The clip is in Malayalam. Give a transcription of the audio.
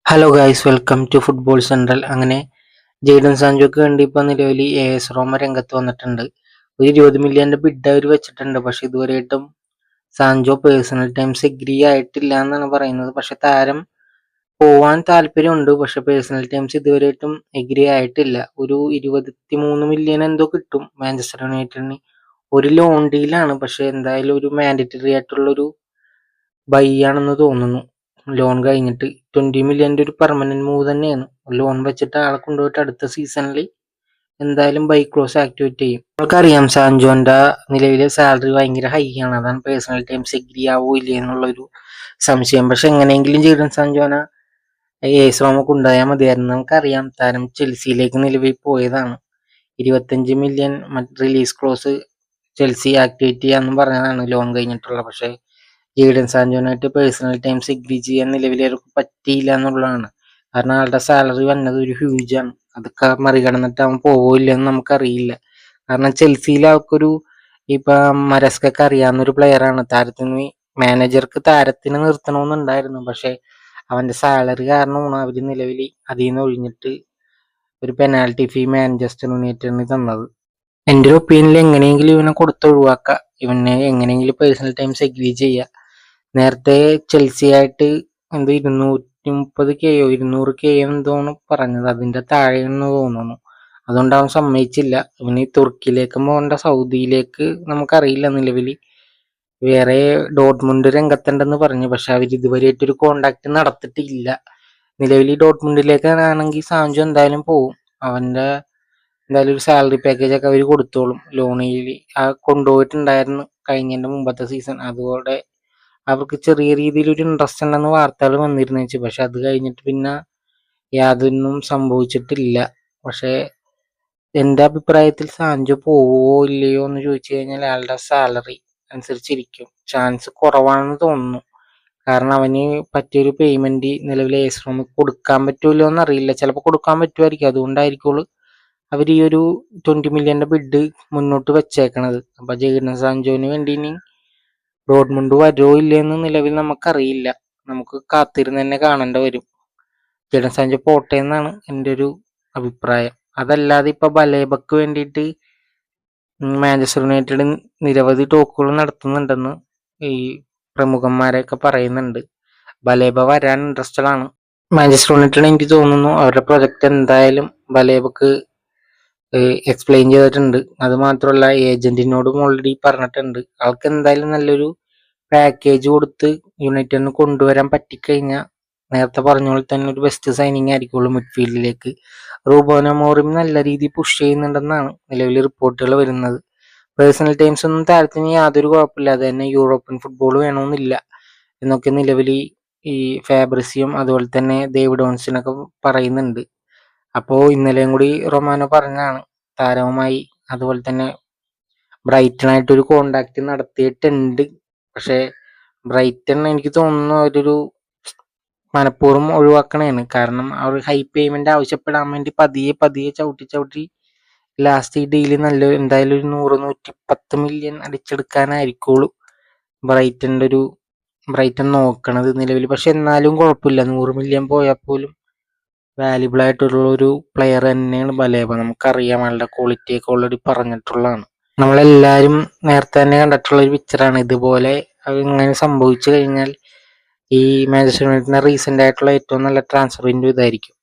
Hello guys, welcome to football central. അങ്ങനെ ജെയ്ഡൻ സാൻചോക്ക് വേണ്ടി ഇപ്പോൾ നിലവിൽ AS റോമ രംഗത്ത് വന്നിട്ടുണ്ട്. ഒരു 20 മില്യൻ്റെ ബിഡ് അവർ വെച്ചിട്ടുണ്ട്. പക്ഷെ ഇതുവരെയായിട്ടും സാൻചോ പേഴ്സണൽ ടൈംസ് എഗ്രി ആയിട്ടില്ല എന്നാണ് പറയുന്നത്. പക്ഷെ താരം പോവാൻ താല്പര്യമുണ്ട്. പക്ഷെ പേഴ്സണൽ ടൈംസ് ഇതുവരെയായിട്ടും എഗ്രി ആയിട്ടില്ല. ഒരു 23 മില്യൺ എന്തോ കിട്ടും മാഞ്ചസ്റ്റർ യുണൈറ്റഡിന്. ഒരു ലോൺ ഡീലാണ്. പക്ഷെ എന്തായാലും ഒരു മാൻഡറ്ററി ആയിട്ടുള്ളൊരു ബൈ ആണെന്ന് തോന്നുന്നു. ലോൺ കഴിഞ്ഞിട്ട് 20 മില്യൻ്റെ ഒരു പെർമനന്റ് മൂവ് തന്നെയാണ്. ലോൺ വെച്ചിട്ട് ആളെ കൊണ്ടുപോയിട്ട് അടുത്ത സീസണിൽ എന്തായാലും ബൈ ക്ലോസ് ആക്ടിവേറ്റ് ചെയ്യും. നമുക്കറിയാം സാൻജോന്റെ നിലവിലെ സാലറി ഭയങ്കര ഹൈ ആണ്. അതാണ് പേഴ്സണൽ ടൈംസ് എഗ്രി ആവോ ഇല്ലേ എന്നുള്ളൊരു സംശയം. പക്ഷെ എങ്ങനെയെങ്കിലും ജെയ്ഡൻ സാൻജോനെ AS റോമക്ക് ഉണ്ടായാൽ മതിയായിരുന്നു. നമുക്കറിയാം താരം ചെൽസിയിലേക്ക് നിലവിൽ പോയതാണ്. 25 million release clause Chelsea activate ചെയ്യാന്ന് പറഞ്ഞതാണ് ലോൺ കഴിഞ്ഞിട്ടുള്ള. പക്ഷെ ജെയ്ഡൻ സാൻചോനായിട്ട് പേഴ്സണൽ ടൈംസ് എഗ്രി ചെയ്യാൻ നിലവിൽ അവർക്ക് പറ്റിയില്ല എന്നുള്ളതാണ്. കാരണം ആളുടെ സാലറി വന്നത് ഒരു ഹ്യൂജാണ്. അതൊക്കെ മറികടന്നിട്ട് അവൻ പോവില്ലെന്ന് നമുക്കറിയില്ല. കാരണം ചെൽസിയിൽ ആൾക്കൊരു മരസ്കൊക്കെ അറിയാവുന്ന ഒരു പ്ലെയറാണ്. മാനേജർക്ക് താരത്തിന് നിർത്തണമെന്നുണ്ടായിരുന്നു. പക്ഷെ അവന്റെ സാലറി കാരണമാണ് അവർ നിലവിൽ അതിൽ നിന്ന് ഒഴിഞ്ഞിട്ട് ഒരു പെനാൽറ്റി ഫീ മാഞ്ചസ്റ്റർ യുണൈറ്റഡിന് തന്നത്. എൻ്റെ ഒരു ഒപ്പീനിയനിൽ എങ്ങനെയെങ്കിലും ഇവനെ കൊടുത്തൊഴിവാക്കുക. ഇവനെ എങ്ങനെയെങ്കിലും പേഴ്സണൽ ടൈംസ് എഗ്രി ചെയ്യുക. നേരത്തെ ചെൽസി ആയിട്ട് എന്തോ 230K 200K എന്തോന്ന് പറഞ്ഞത്. അതിന്റെ താഴെയെന്ന് തോന്നുന്നു. അതുകൊണ്ട് അവൻ സമ്മതിച്ചില്ല. ഇവന് തുർക്കിയിലേക്ക് പോകേണ്ട, സൗദിയിലേക്ക് നമുക്കറിയില്ല. നിലവിൽ വേറെ ഡോട്ട്മുണ്ട് രംഗത്തുണ്ടെന്ന് പറഞ്ഞു. പക്ഷെ അവർ ഇതുവരെയായിട്ടൊരു കോണ്ടാക്ട് നടത്തിയിട്ടില്ല. നിലവിൽ ഡോട്ട്മുണ്ടിലേക്കാണെങ്കിൽ സാൻചോ എന്തായാലും പോവും. അവന്റെ എന്തായാലും ഒരു സാലറി പാക്കേജ് ഒക്കെ അവർ കൊടുത്തോളും. ലോണിൽ കൊണ്ടുപോയിട്ടുണ്ടായിരുന്നു കഴിഞ്ഞതിന്റെ മുമ്പത്തെ സീസൺ. അതുപോലെ അവർക്ക് ചെറിയ രീതിയിൽ ഒരു ഇൻട്രസ്റ്റ് ഉണ്ടെന്ന് വാർത്തകൾ വന്നിരുന്നു വെച്ചു. പക്ഷെ അത് കഴിഞ്ഞിട്ട് പിന്നെ യാതൊന്നും സംഭവിച്ചിട്ടില്ല. പക്ഷെ എൻ്റെ അഭിപ്രായത്തിൽ സാൻചോ പോവോ ഇല്ലയോ എന്ന് ചോദിച്ചു കഴിഞ്ഞാൽ അയാളുടെ സാലറി അനുസരിച്ചിരിക്കും. ചാൻസ് കുറവാണെന്ന് തോന്നുന്നു. കാരണം അവന് പറ്റിയൊരു പേയ്മെന്റ് നിലവിൽ AS റോമിൽ കൊടുക്കാൻ പറ്റുമല്ലോ എന്നറിയില്ല. ചിലപ്പോൾ കൊടുക്കാൻ പറ്റുമായിരിക്കും. അതുകൊണ്ടായിരിക്കുള്ളൂ അവർ ഈ ഒരു 20 മില്യന്റെ ബിഡ് മുന്നോട്ട് വെച്ചേക്കണത്. അപ്പൊ ജെയ്ഡൻ സാൻചോന് വേണ്ടി ഇനി ഡോട്ട്മുണ്ട് വരുമോ ഇല്ലയെന്ന് നിലവിൽ നമുക്കറിയില്ല. നമുക്ക് കാത്തിരുന്ന് തന്നെ കാണേണ്ടി വരും. ജെയ്ഡൻ സാൻചോ പോട്ടെ എന്നാണ് എൻ്റെ ഒരു അഭിപ്രായം. അതല്ലാതെ ഇപ്പൊ ബലേബക്ക് വേണ്ടിയിട്ട് മാഞ്ചസ്റ്റർ യുണൈറ്റഡ് നിരവധി ടോക്കുകൾ നടത്തുന്നുണ്ടെന്ന് ഈ പ്രമുഖന്മാരെയൊക്കെ പറയുന്നുണ്ട്. ബലേബ വരാൻ ഇൻട്രസ്റ്റഡ് ആണ്. മാഞ്ചസ്റ്റർ യുണൈറ്റഡ് എനിക്ക് തോന്നുന്നു അവരുടെ പ്രൊജക്ട് എന്തായാലും ബലേബക്ക് എക്സ്പ്ലെയിൻ ചെയ്തിട്ടുണ്ട്. അത് മാത്രമല്ല ഏജന്റിനോടും ഓൾറെഡി പറഞ്ഞിട്ടുണ്ട്. ആൾക്ക് എന്തായാലും നല്ലൊരു പാക്കേജ് കൊടുത്ത് യുണൈറ്റഡിന് കൊണ്ടുവരാൻ പറ്റിക്കഴിഞ്ഞാൽ നേരത്തെ പറഞ്ഞ പോലെ തന്നെ ഒരു ബെസ്റ്റ് സൈനിങ് ആയിരിക്കുള്ളൂ മിഡ്ഫീൽഡിലേക്ക്. റൂബൻ അമോറിം നല്ല രീതിയിൽ പുഷ് ചെയ്യുന്നുണ്ടെന്നാണ് നിലവിൽ റിപ്പോർട്ടുകൾ വരുന്നത്. പേഴ്സണൽ ടൈംസ് ഒന്നും താരത്തിന് യാതൊരു കുഴപ്പമില്ല. അത് തന്നെ യൂറോപ്യൻ ഫുട്ബോൾ വേണമെന്നില്ല എന്നൊക്കെ നിലവിൽ ഈ ഫാബ്രിസിയും അതുപോലെ തന്നെ ഡേവിഡ് ഓൺസിനൊക്കെ പറയുന്നുണ്ട്. അപ്പോൾ ഇന്നലെയും കൂടി റൊമാനോ പറഞ്ഞാണ് താരവുമായി അതുപോലെ തന്നെ ബ്രൈറ്റനായിട്ടൊരു കോണ്ടാക്ട് നടത്തിയിട്ടുണ്ട്. പക്ഷെ ബ്രൈറ്റൺ എനിക്ക് തോന്നുന്നു അവരൊരു മനഃപൂർവ്വം ഒഴിവാക്കണേണ്. കാരണം അവർ ഹൈ പേയ്മെന്റ് ആവശ്യപ്പെടാൻ വേണ്ടി പതിയെ പതിയെ ചവിട്ടി ലാസ്റ്റ് ഈ ഡീല് നല്ല എന്തായാലും ഒരു 100-110 മില്യൺ അടിച്ചെടുക്കാനായിരിക്കുള്ളൂ ബ്രൈറ്റൺ നോക്കണത് നിലവിൽ. പക്ഷെ എന്നാലും കുഴപ്പമില്ല. 100 മില്യൺ പോയാൽ പോലും വാല്യുബിൾ ആയിട്ടുള്ള ഒരു പ്ലെയർ തന്നെയാണ് ബലേബ. നമുക്കറിയാം അയാളുടെ ക്വാളിറ്റി ഒക്കെ ഓൾറെഡി പറഞ്ഞിട്ടുള്ളതാണ്. നമ്മളെല്ലാവരും നേരത്തെ തന്നെ കണ്ടിട്ടുള്ള ഒരു പിക്ചറാണ്. ഇതുപോലെ ഇങ്ങനെ സംഭവിച്ചു കഴിഞ്ഞാൽ ഈ മാഞ്ചസ്റ്റർ യുണൈറ്റഡിന്റെ റീസെന്റ് ആയിട്ടുള്ള ഏറ്റവും നല്ല ട്രാൻസ്ഫർ വിൻഡോ ഇതായിരിക്കും.